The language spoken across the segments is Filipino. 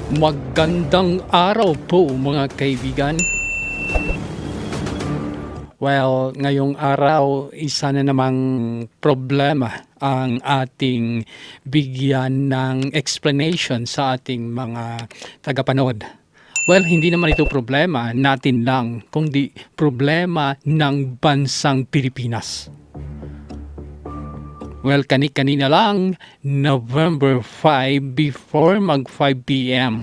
Magandang araw po mga kaibigan. Well, ngayong araw isa na namang problema ang ating bigyan ng explanation sa ating mga tagapanood. Well, hindi naman ito problema natin lang, kundi problema ng bansang Pilipinas. Well, kanina lang, November 5 before mag 5 p.m.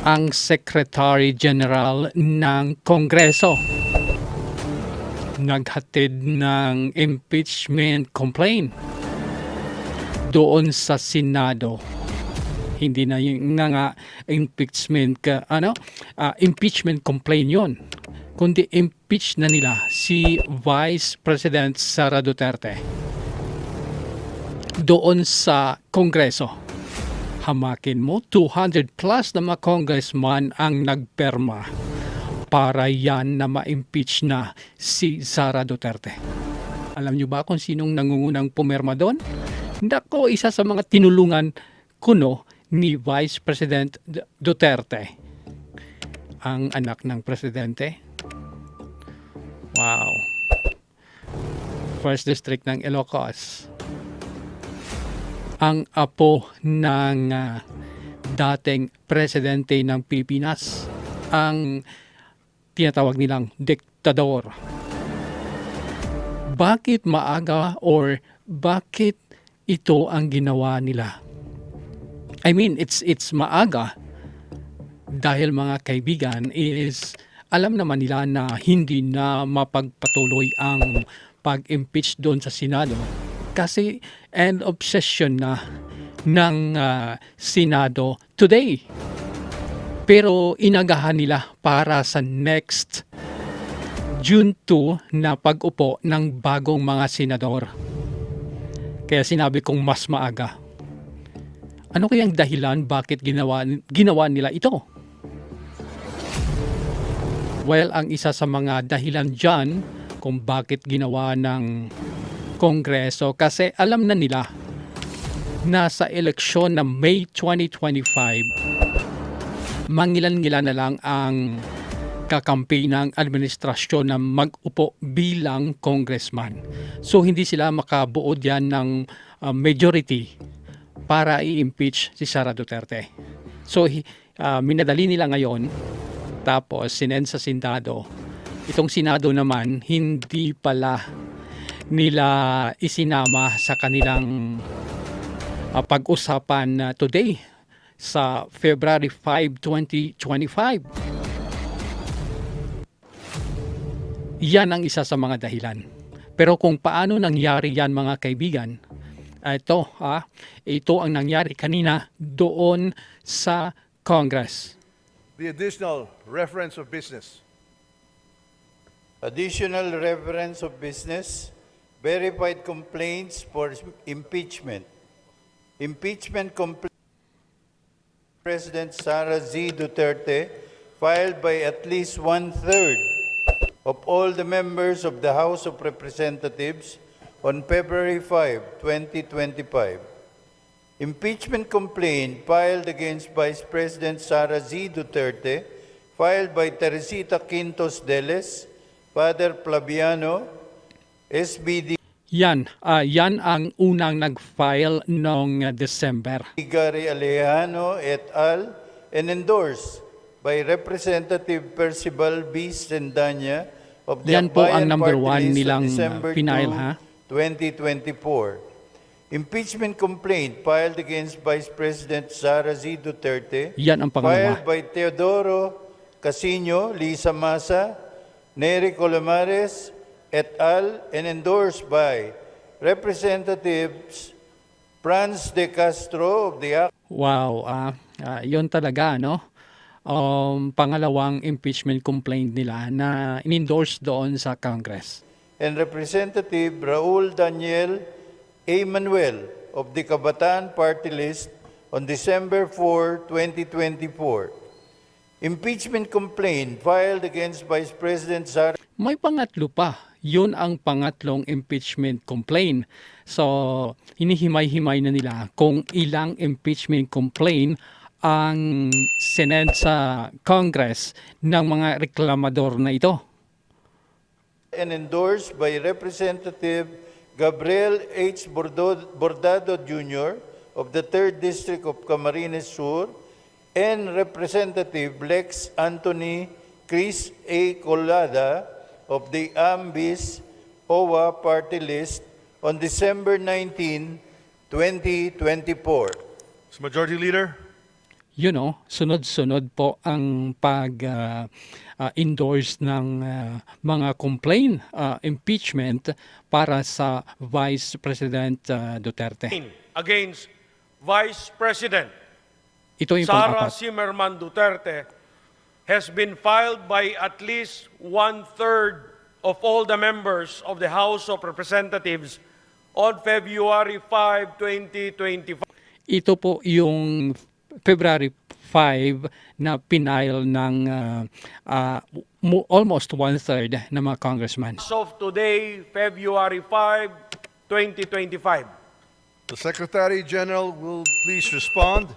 ang Secretary General ng Kongreso naghatid ng impeachment complaint doon sa Senado. Hindi na yung nga impeachment impeachment complaint 'yon, kundi impeach na nila si Vice President Sara Duterte doon sa Kongreso. Hamakin mo, 200 plus na mga congressman ang nagperma para yan na ma-impeach na si Sara Duterte. Alam nyo ba kung sinong nangungunang pumirma doon? Nako, isa sa mga tinulungan kuno ni Vice President Duterte, ang anak ng presidente. Wow. First District ng Ilocos. Ang apo ng dating presidente ng Pilipinas, ang tinatawag nilang diktador. Bakit maaga or bakit ito ang ginawa nila? I mean, it's maaga dahil mga kaibigan is alam naman nila na hindi na mapagpatuloy ang pag-impeach doon sa Senado kasi end of session na ng Senado today. Pero inagahan nila para sa next June 2 na pag-upo ng bagong mga senador. Kaya sinabi kong mas maaga. Ano kayang dahilan bakit ginawa nila ito? Well, ang isa sa mga dahilan dyan kung bakit ginawa ng Kongreso kasi alam na nila na sa eleksyon na May 2025 mangilan-ngilan na lang ang kakampi ng administrasyon na mag-upo bilang congressman. So hindi sila makabuo diyan ng majority para i-impeach si Sara Duterte. So minadali nila ngayon, tapos sinend sa Senado. Itong Senado naman hindi pala nila isinama sa kanilang pag-usapan today sa February 5, 2025. Yan ang isa sa mga dahilan. Pero kung paano nangyari yan mga kaibigan, ito ang nangyari kanina doon sa Congress. The additional reference of business. Additional reference of business, verified complaints for impeachment. Impeachment complaint President Sara Z. Duterte filed by at least one-third of all the members of the House of Representatives on February 5, 2025. Impeachment complaint filed against Vice President Sara Z. Duterte filed by Teresita Quintos Deles, Father Flaviano, SBD Yan ang unang nag-file noong December. Gary Alejano et al. And endorsed by Representative Percival B. Sendanya of the Yan po ang Akbayan number Party one List on nilang December final, 2, 2024. Impeachment complaint filed against Vice President Sara Z. Duterte Yan ang pangalawa. filed by Teodoro Casino, Lisa Masa, Nery Colomares et al. And endorsed by Representatives Franz de Castro of the Wow, yun talaga, no? Pangalawang impeachment complaint nila na in-endorse doon sa Congress. and Representative Raul Daniel A. Manuel of the Kabataan Party List on December 4, 2024. Impeachment complaint filed against Vice President Sara. May pangatlo pa. Yun ang pangatlong impeachment complaint. So, hinihimay-himay na nila kung ilang impeachment complaint ang Senate sa Congress ng mga reklamador na ito. And endorsed by Representative Gabriel H. Bordado Jr. of the 3rd District of Camarines Sur and Representative Lex Anthony Chris A. Colada of the AMBIS OWA Party List on December 19, 2024. Mr. Majority Leader, Sunod-sunod po ang pag-endorse ng mga complaint, impeachment para sa Vice President Duterte. Against Vice President Ito yung Sara pang-apat. Zimmerman Duterte has been filed by at least 1/3 of all the members of the House of Representatives on February 5, 2025. Ito po yung February 5 na pinail ng almost 1/3 ng mga congressman. As of today, February 5, 2025. the Secretary General will please respond.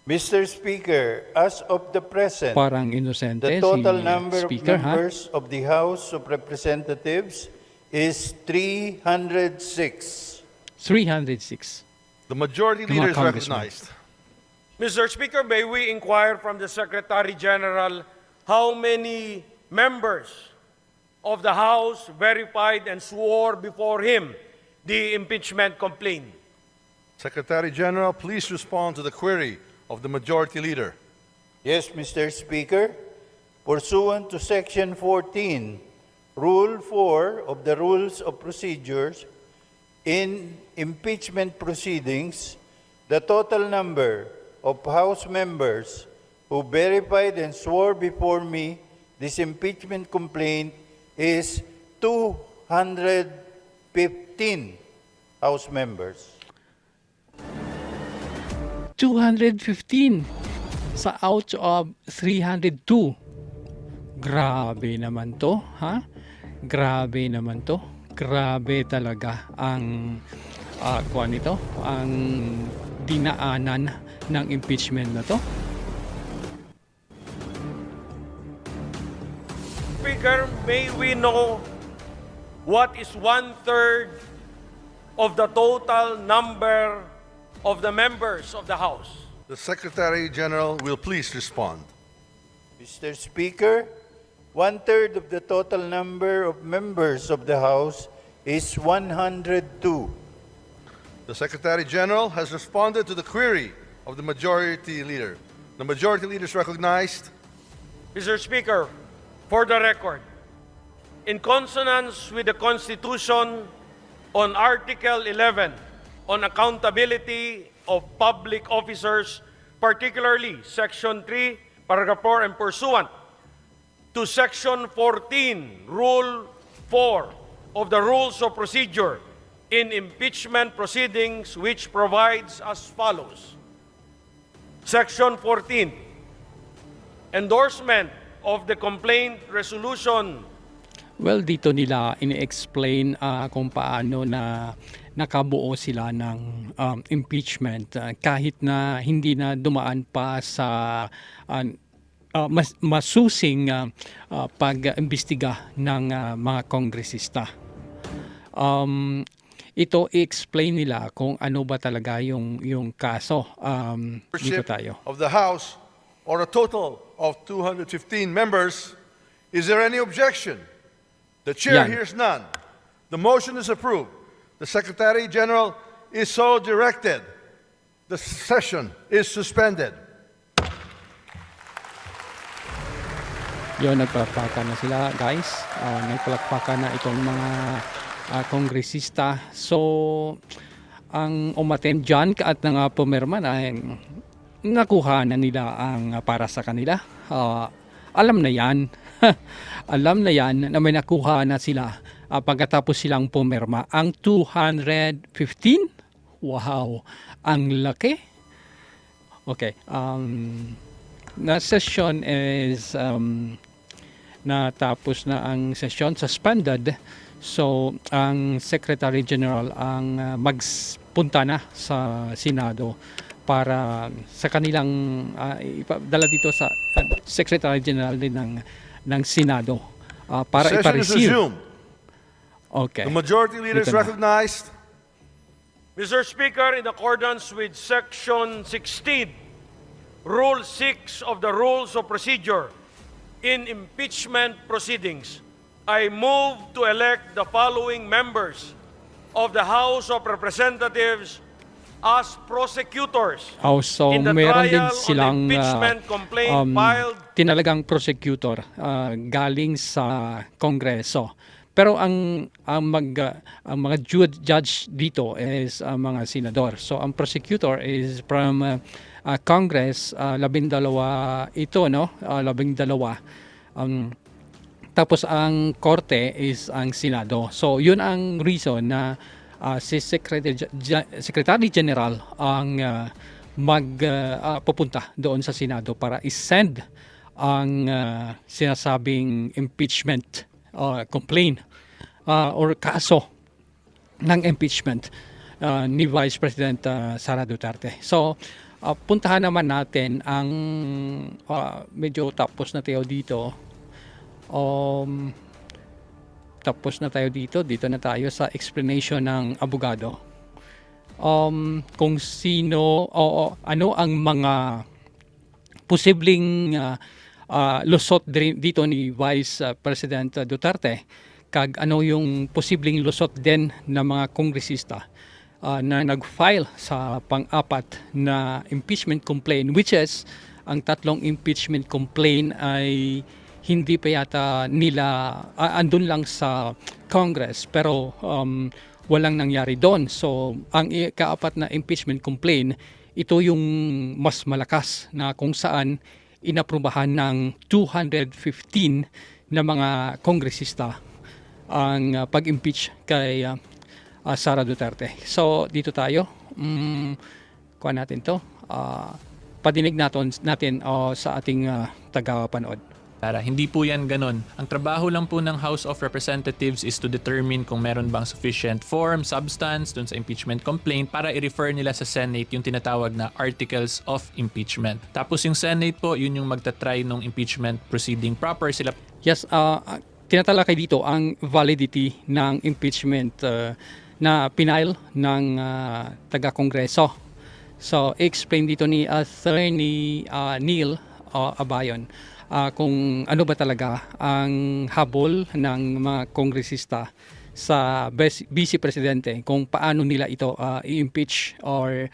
Mr. Speaker, as of the present, Parang inosente the total si number Speaker, of members of the House of Representatives is 306. 306. The Majority Mga Leader is congressman. recognized. Mr. Speaker, may we inquire from the Secretary General how many members of the House verified and swore before him the impeachment complaint? Secretary General, please respond to the query of the Majority Leader. Yes, Mr. Speaker. Pursuant to Section 14, Rule 4 of the Rules of Procedures, in impeachment proceedings, the total number of House members who verified and swore before me this impeachment complaint is 215 House members. 215 sa out of 302. Grabe naman to, ha? Grabe naman to. Grabe talaga ang kuwan nito, ang dinaanan ng impeachment na to. Speaker, may we know what is 1/3 of the total number of the members of the House? The Secretary General will please respond. Mr. Speaker, 1/3 of the total number of members of the House is 102. The Secretary General has responded to the query of the Majority Leader. The Majority Leader is recognized. Mr. Speaker, for the record, in consonance with the Constitution on Article 11 on accountability of public officers, particularly Section 3, Paragraph 4, and pursuant to Section 14, Rule 4 of the Rules of Procedure in impeachment proceedings, which provides as follows. Section 14, endorsement of the complaint resolution. Well, dito nila ini-explain kung paano na nakabuo sila ng impeachment kahit na hindi na dumaan pa sa masusing pag-imbestiga ng mga kongresista. Ito i-explain nila kung ano ba talaga yung kaso. Dito tayo. Of the House, or a total of 215 members. Is there any objection? The Chair Yan. hears none. The motion is approved. The Secretary General is so directed. The session is suspended. Yun, nagpalakpakan na sila, guys. Nagpalakpakan na itong mga kongresista. So, ang umattend dyan at nga pumirma ay nakuha na nila ang para sa kanila. Alam na yan. Alam na yan na may nakuha na sila pagkatapos silang pumirma. Ang 215? Wow! Ang laki. Okay. Na session is natapos na ang session, suspended. So, ang Secretary General ang magpunta na sa Senado para sa kanilang ipadala dito sa Secretary General din ng Senado para Session is ipa-receive. resumed. Okay. The majority leader is Dito na. recognized. Mr. Speaker, in accordance with Section 16, Rule 6 of the Rules of Procedure in impeachment proceedings, I move to elect the following members of the House of Representatives as prosecutors So in the meron din trial on silang impeachment complaint filed tinalagang prosecutor galing sa Kongreso. Pero ang mga judge dito is mga senador. So ang prosecutor is from Congress, 12 ito, no? 12. Tapos ang korte is ang Senado. So yun ang reason na si Secretary General ang pupunta doon sa Senado para i-send ang sinasabing impeachment complaint or kaso ng impeachment ni Vice President Sara Duterte. So puntahan naman natin ang medyo tapos na tayo dito. Tapos na tayo dito na tayo sa explanation ng abogado. Kung sino o ano ang mga posibleng lusot dito ni Vice President Duterte, kag ano yung posibleng lusot din ng mga kongresista na nag-file sa pang-apat na impeachment complaint, which is ang tatlong impeachment complaint ay hindi pa yata nila andun lang sa Congress, pero walang nangyari doon. So ang ikaapat na impeachment complaint, ito yung mas malakas na kung saan inaprubahan ng 215 na mga kongresista ang pag-impeach kay Sara Duterte. So dito tayo, kuha natin to, padinig natin sa ating tagapanood. Para hindi po yan ganon. Ang trabaho lang po ng House of Representatives is to determine kung meron bang sufficient form, substance dun sa impeachment complaint para i-refer nila sa Senate yung tinatawag na Articles of Impeachment. Tapos yung Senate po, yun yung magta-try ng impeachment proceeding proper. Sila Yes, tinatalakay dito ang validity ng impeachment na pinail ng taga-kongreso. So, explain dito ni Attorney Neil Abayon kung ano ba talaga ang habol ng mga kongresista sa Vice Presidente, kung paano nila ito i-impeach or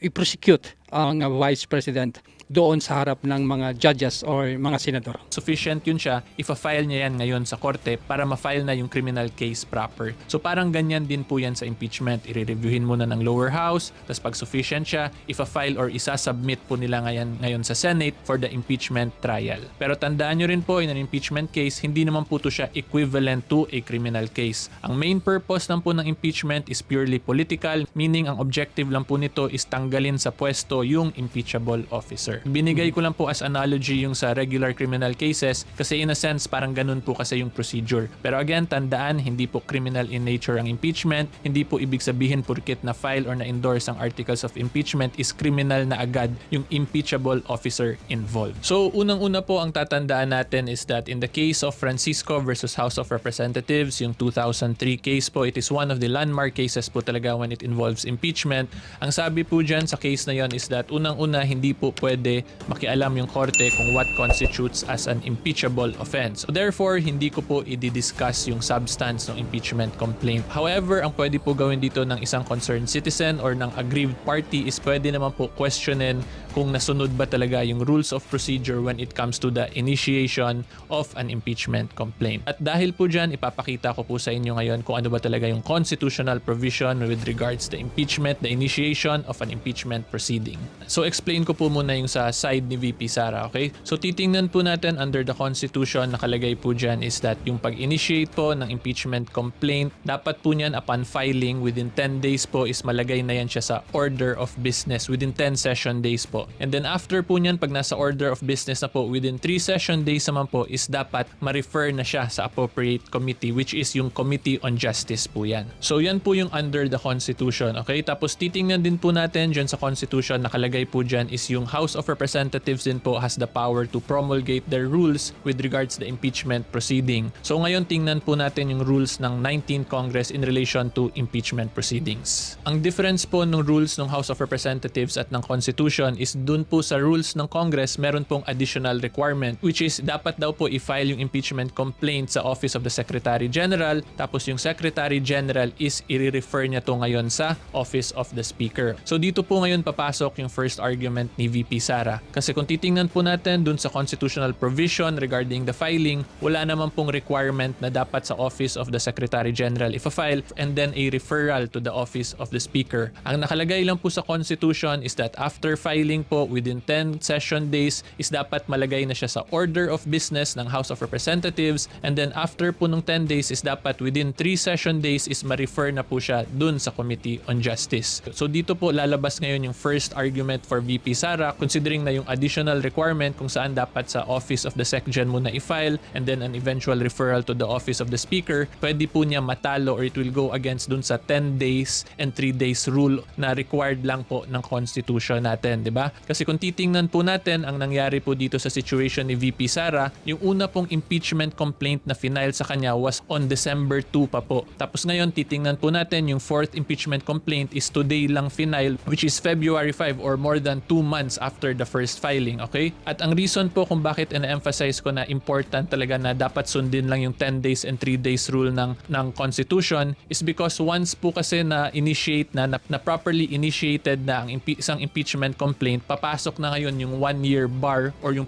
i-prosecute ang Vice President doon sa harap ng mga judges or mga senador. sufficient yun siya, ifa-file niya yan ngayon sa korte para ma-file na yung criminal case proper. So parang ganyan din po yan sa impeachment. I-reviewin muna ng lower house, tapos pag sufficient siya, ifa-file or isa-submit po nila ngayon sa Senate for the impeachment trial. Pero tandaan nyo rin po, in an impeachment case, hindi naman po to siya equivalent to a criminal case. Ang main purpose lang po ng impeachment is purely political, meaning ang objective lang po nito is tanggalin sa pwesto yung impeachable officer. Binigay ko lang po as analogy yung sa regular criminal cases kasi in a sense parang ganun po kasi yung procedure. Pero again, tandaan, hindi po criminal in nature ang impeachment. Hindi po ibig sabihin porket na file or na endorse ang articles of impeachment is criminal na agad yung impeachable officer involved. So unang-una po ang tatandaan natin is that in the case of Francisco versus House of Representatives, yung 2003 case po, it is one of the landmark cases po talaga when it involves impeachment. Ang sabi po dyan sa case na yon is that unang-una hindi po pwede makialam yung korte kung what constitutes as an impeachable offense. So therefore, hindi ko po i-discuss yung substance ng impeachment complaint. However, ang pwede po gawin dito ng isang concerned citizen or ng aggrieved party is pwede naman po questionin kung nasunod ba talaga yung rules of procedure when it comes to the initiation of an impeachment complaint. At dahil po dyan, ipapakita ko po sa inyo ngayon kung ano ba talaga yung constitutional provision with regards to impeachment, the initiation of an impeachment proceeding. So explain ko po muna yung sa side ni VP Sara, okay? So titingnan po natin under the Constitution, nakalagay po dyan is that yung pag-initiate po ng impeachment complaint, dapat po niyan upon filing within 10 days po is malagay na yan siya sa order of business within 10 session days po. po. And then after po niyan, pag nasa order of business na po, within 3 session days naman po is dapat ma-refer na siya sa appropriate committee, which is yung Committee on Justice po yan. So yan po yung under the Constitution. Okay? Tapos titingnan din po natin dyan sa Constitution, nakalagay po dyan is yung House of Representatives din po has the power to promulgate their rules with regards to the impeachment proceeding. So ngayon tingnan po natin yung rules ng 19th Congress in relation to impeachment proceedings. Ang difference po ng rules ng House of Representatives at ng Constitution is dun po sa rules ng Congress meron pong additional requirement, which is dapat daw po i-file yung impeachment complaint sa Office of the Secretary General, tapos yung Secretary General is i-refer niya to ngayon sa Office of the Speaker. So dito po ngayon papasok yung first argument ni VP Sara. Kasi kung titingnan po natin dun sa constitutional provision regarding the filing, wala naman pong requirement na dapat sa Office of the Secretary General if-file and then a referral to the Office of the Speaker. Ang nakalagay lang po sa Constitution is that after filing po within 10 session days is dapat malagay na siya sa order of business ng House of Representatives, and then after po nung 10 days is dapat within 3 session days is ma-refer na po siya dun sa Committee on Justice. So dito po lalabas ngayon yung first argument for VP Sara, considering na yung additional requirement kung saan dapat sa Office of the SecGen muna i-file and then an eventual referral to the Office of the Speaker, pwede po niya matalo or it will go against dun sa 10 days and 3 days rule na required lang po ng Constitution natin, di ba? Kasi kung titingnan po natin ang nangyari po dito sa situation ni VP Sara, yung una pong impeachment complaint na final sa kanya was on December 2 pa po. Tapos ngayon titingnan po natin yung fourth impeachment complaint is today lang final, which is February 5 or more than 2 months after the first filing, okay? At ang reason po kung bakit ina-emphasize ko na important talaga na dapat sundin lang yung 10 days and 3 days rule ng Constitution is because once po kasi na initiate na properly initiated na ang isang impeachment complaint, papasok na ngayon yung 1-year bar or yung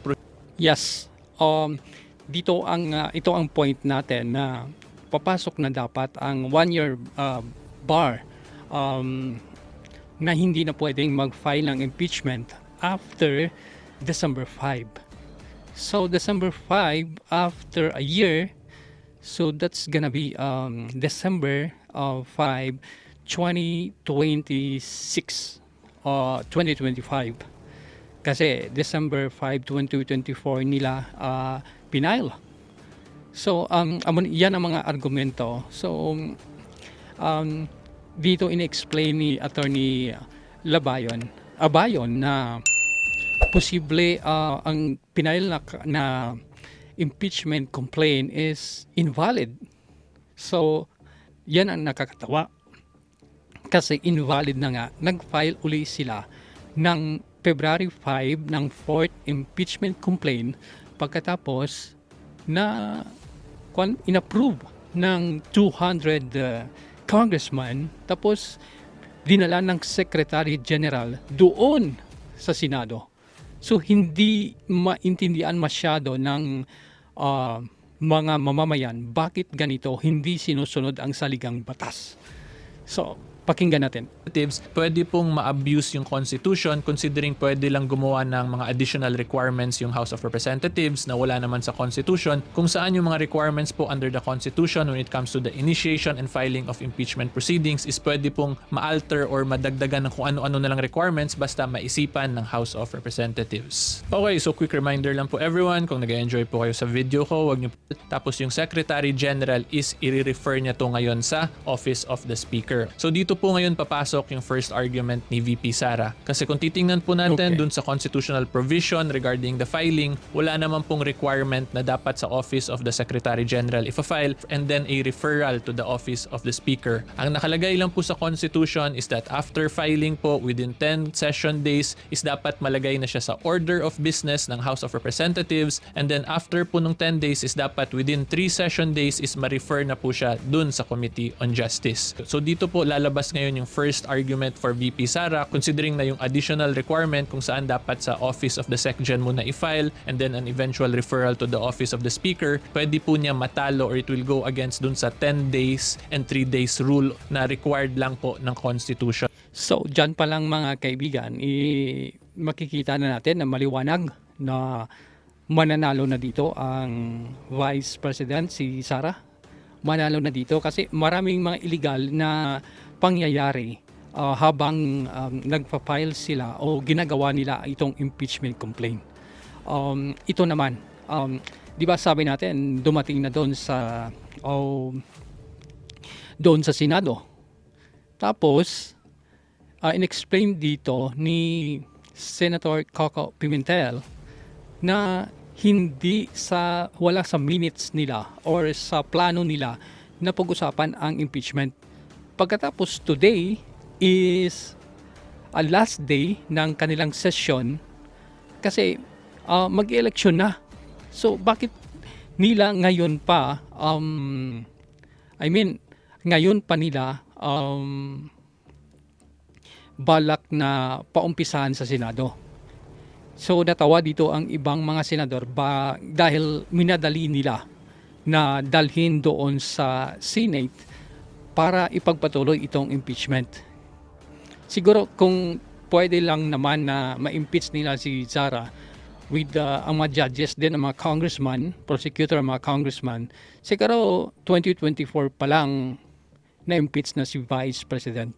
Yes. Dito ito ang point natin na papasok na dapat ang 1-year bar na hindi na pwedeng mag-file ng impeachment after December 5. So December 5 after a year, so that's gonna be December 5, 2026 2025. Kasi December 5, 2024 nila pinail. So yan ang mga argumento. So dito in-explain ni Attorney Abayon na posible ang pinail na impeachment complaint is invalid. So yan ang nakakatawa. Kasi invalid na nga, nag-file uli sila ng February 5 ng 4th impeachment complaint pagkatapos na inapprove ng 200 congressman, tapos dinala ng Secretary General doon sa Senado. So hindi maintindihan masyado ng mga mamamayan bakit ganito hindi sinusunod ang saligang batas. So pakinggan natin. Pwede pong ma-abuse yung Constitution considering pwede lang gumawa ng mga additional requirements yung House of Representatives na wala naman sa Constitution, kung saan yung mga requirements po under the Constitution when it comes to the initiation and filing of impeachment proceedings is pwede pong ma-alter or madagdagan ng kung ano-ano na lang requirements basta maisipan ng House of Representatives. Okay, so quick reminder lang po everyone, kung nag-enjoy po kayo sa video ko, wag niyo tapos yung Secretary General is i-refer niya to ngayon sa Office of the Speaker. So dito po ngayon papasok yung first argument ni VP Sara. Kasi kung titingnan po natin dun sa constitutional provision regarding the filing, wala naman pong requirement na dapat sa Office of the Secretary General if-file and then a referral to the Office of the Speaker. Ang nakalagay lang po sa Constitution is that after filing po within 10 session days is dapat malagay na siya sa order of business ng House of Representatives, and then after po nung 10 days is dapat within 3 session days is ma-refer na po siya dun sa Committee on Justice. So dito po lalabas ngayon yung first argument for VP Sara, considering na yung additional requirement kung saan dapat sa Office of the SecGen muna i-file and then an eventual referral to the Office of the Speaker, pwede po niya matalo or it will go against dun sa 10 days and 3 days rule na required lang po ng Constitution. So dyan pa lang mga kaibigan, makikita na natin na maliwanag na mananalo na dito ang Vice President si Sara. Manalo na dito kasi maraming mga illegal na pangyayari habang nagpa-file sila o ginagawa nila itong impeachment complaint. Ito naman, di ba sabi natin dumating na doon sa Senado. Tapos, in-explain dito ni Senator Coco Pimentel na wala sa minutes nila or sa plano nila na pag-usapan ang impeachment. Pagkatapos today is a last day ng kanilang session kasi mag-election na. So bakit nila ngayon pa ngayon pa nila balak na paumpisahan sa Senado. So natawa dito ang ibang mga senador dahil minadali nila na dalhin doon sa Senate para ipagpatuloy itong impeachment. Siguro kung pwede lang naman na ma-impeach nila si Zara with ang mga judges din, ang mga congressman, prosecutor, ang mga congressman, siguro 2024 pa lang na-impeach na si Vice President.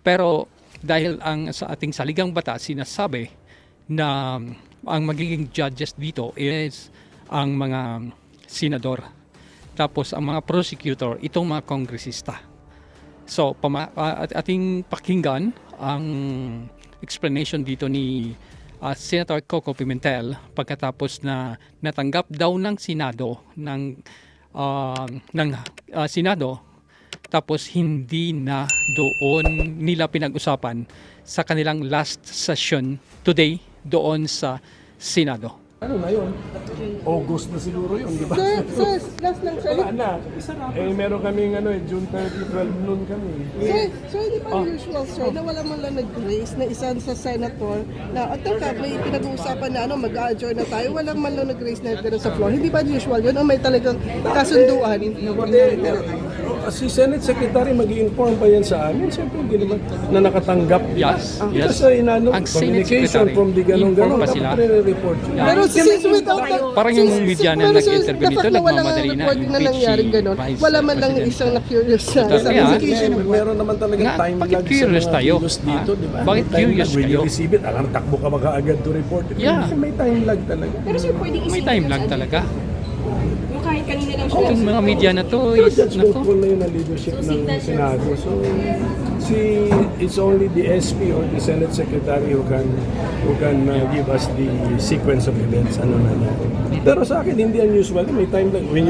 Pero dahil sa ating saligang batas sinasabi na ang magiging judges dito is ang mga senador. Tapos ang mga prosecutor, itong mga kongresista. So ating pakinggan ang explanation dito ni Senator Coco Pimentel pagkatapos na natanggap daw ng Senado Senado, tapos hindi na doon nila pinag-usapan sa kanilang last session today doon sa Senado. Ano na yun? August na siguro yun, di ba? Sir, last lang, sir. Wala na. Meron kaming June 30, 12 noon kami. Sir, di ba usual, sir, na wala man lang nag-raise na isa sa senator na, teka, may pinag-uusapan na mag-adjourn na tayo, walang man lang nag-raise na gano'n sa floor. Hindi ba usual yun? O may talagang kasunduan? Si Senate Secretary mag-i-inform pa yan sa amin. Siyempre, hindi naman na nakatanggap. Yes. Kasi Ang Senate communication Secretary, from the ganun-ganun. inform pa sila. Dapat report yun. Pero since without that, Parang yung media na nag-intervene dito, nagmamadali na, recording na impeach nangyari si gano'n. Vice Wala man lang President. isang na-curious na. Kaya, Meron naman talagang Nga, time bakit lag sa curious mga tayo? videos dito, di ba? Bakit May time curious lag. When you kayo? receive it, alam, takbo ka agad to report it. Yeah. Kasi may time lag talaga. Pero sir, pwedeng may isingit time yun lang sa talaga. Yung kahit kanina lang siya. Itong mga media na to Pero is, judgment nako, call na yun ang leadership ng Senado. So, it's only the SP or the Senate Secretary who can give us the sequence of events. Ano na lang. Pero sa akin, hindi unusual. May time lang. When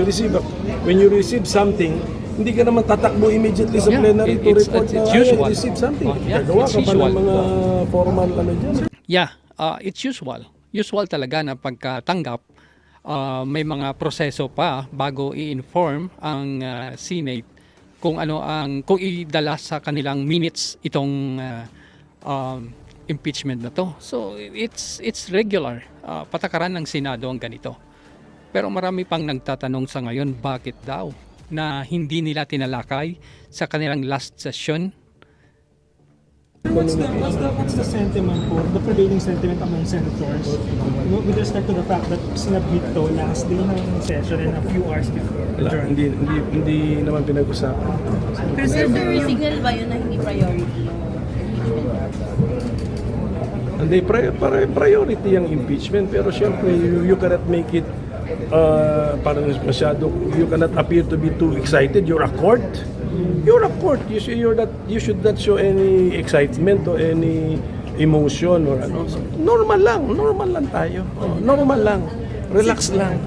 you receive something, hindi ka naman tatakbo immediately sa Yeah, plenary to it's report na usual. I received something. Yeah, Gagawa it's ka pa usual. ng mga formal dyan. yeah, it's usual. Usual talaga na pagkatanggap, may mga proseso pa bago i-inform ang Senate kung kung idala sa kanilang minutes itong impeachment na to. So it's regular. Patakaran ng Senado ang ganito. Pero marami pang nagtatanong sa ngayon bakit daw na hindi nila tinalakay sa kanilang last session. What's the sentiment po, the prevailing sentiment among senators with respect to the fact that sinabit to last day ng session and a few hours before Wala, adjourned? hindi naman pinag-usapan. Pero sir, signal ba yun na hindi priority yung Hindi, priority yung impeachment, pero syempre you cannot make it parang masyado, you cannot appear to be too excited. You're a court. You're a court. You should not show any excitement or any emotion or ano. So, normal lang tayo. Normal lang. Relax lang.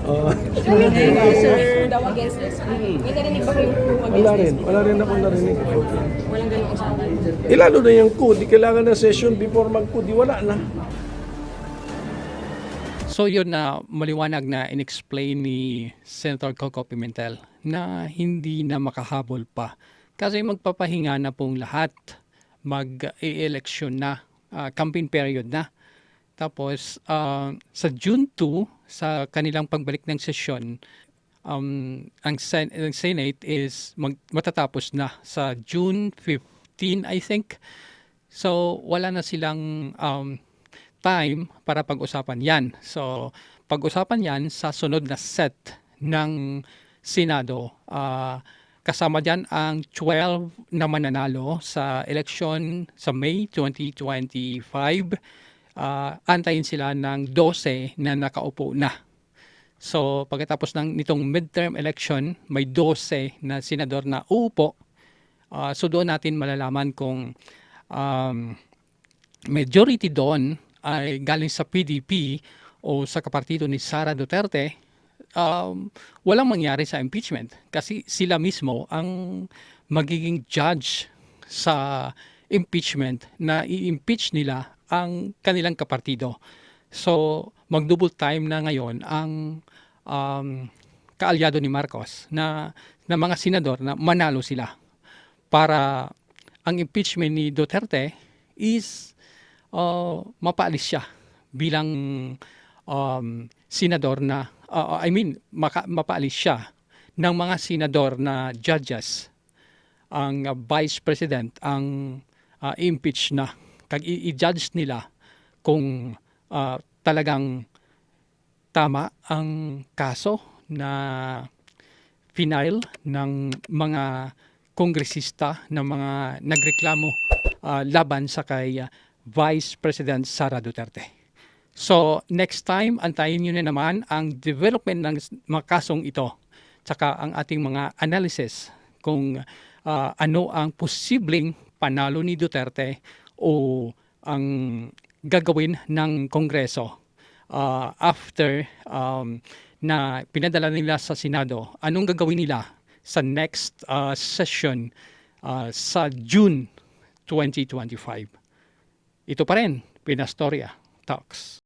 sir daw against this? May narinig ba kayong against Wala rin ako narinig. Walang ganong usapan. Lalo na yung code, di kailangan ng session before mag-code, di wala na. So yun na maliwanag na in-explain ni Senator Coco Pimentel na hindi na makahabol pa. Kasi magpapahinga na pong lahat, mag-e-election na, campaign period na. Tapos sa June 2, sa kanilang pagbalik ng sesyon, ang Senate is matatapos na sa June 15, I think. So wala na silang time para pag-usapan yan. So, pag-usapan yan sa sunod na set ng Senado kasama dyan ang 12 na mananalo sa election sa May 2025. Antayin sila ng 12 na nakaupo na. So pagkatapos nitong midterm election, may 12 na senador na uupo. So doon natin malalaman kung majority doon ay galing sa PDP o sa kapartido ni Sara Duterte. Walang mangyari sa impeachment kasi sila mismo ang magiging judge sa impeachment na i-impeach nila ang kanilang kapartido. So mag-double time na ngayon ang kaalyado ni Marcos na mga senador na manalo sila para ang impeachment ni Duterte is mapaalis siya bilang senador na mapaalis siya ng mga senador na judges. Ang vice president ang impeach na. I-judge nila kung talagang tama ang kaso na final ng mga kongresista na mga nagreklamo laban sa kay Vice President Sara Duterte. So next time, antayin nyo na naman ang development ng mga kasong ito, tsaka ang ating mga analysis kung ano ang posibleng panalo ni Duterte o ang gagawin ng Kongreso after na pinadala nila sa Senado. Anong gagawin nila sa next session sa June 2025? Ito pa rin, Pinastorya Talks.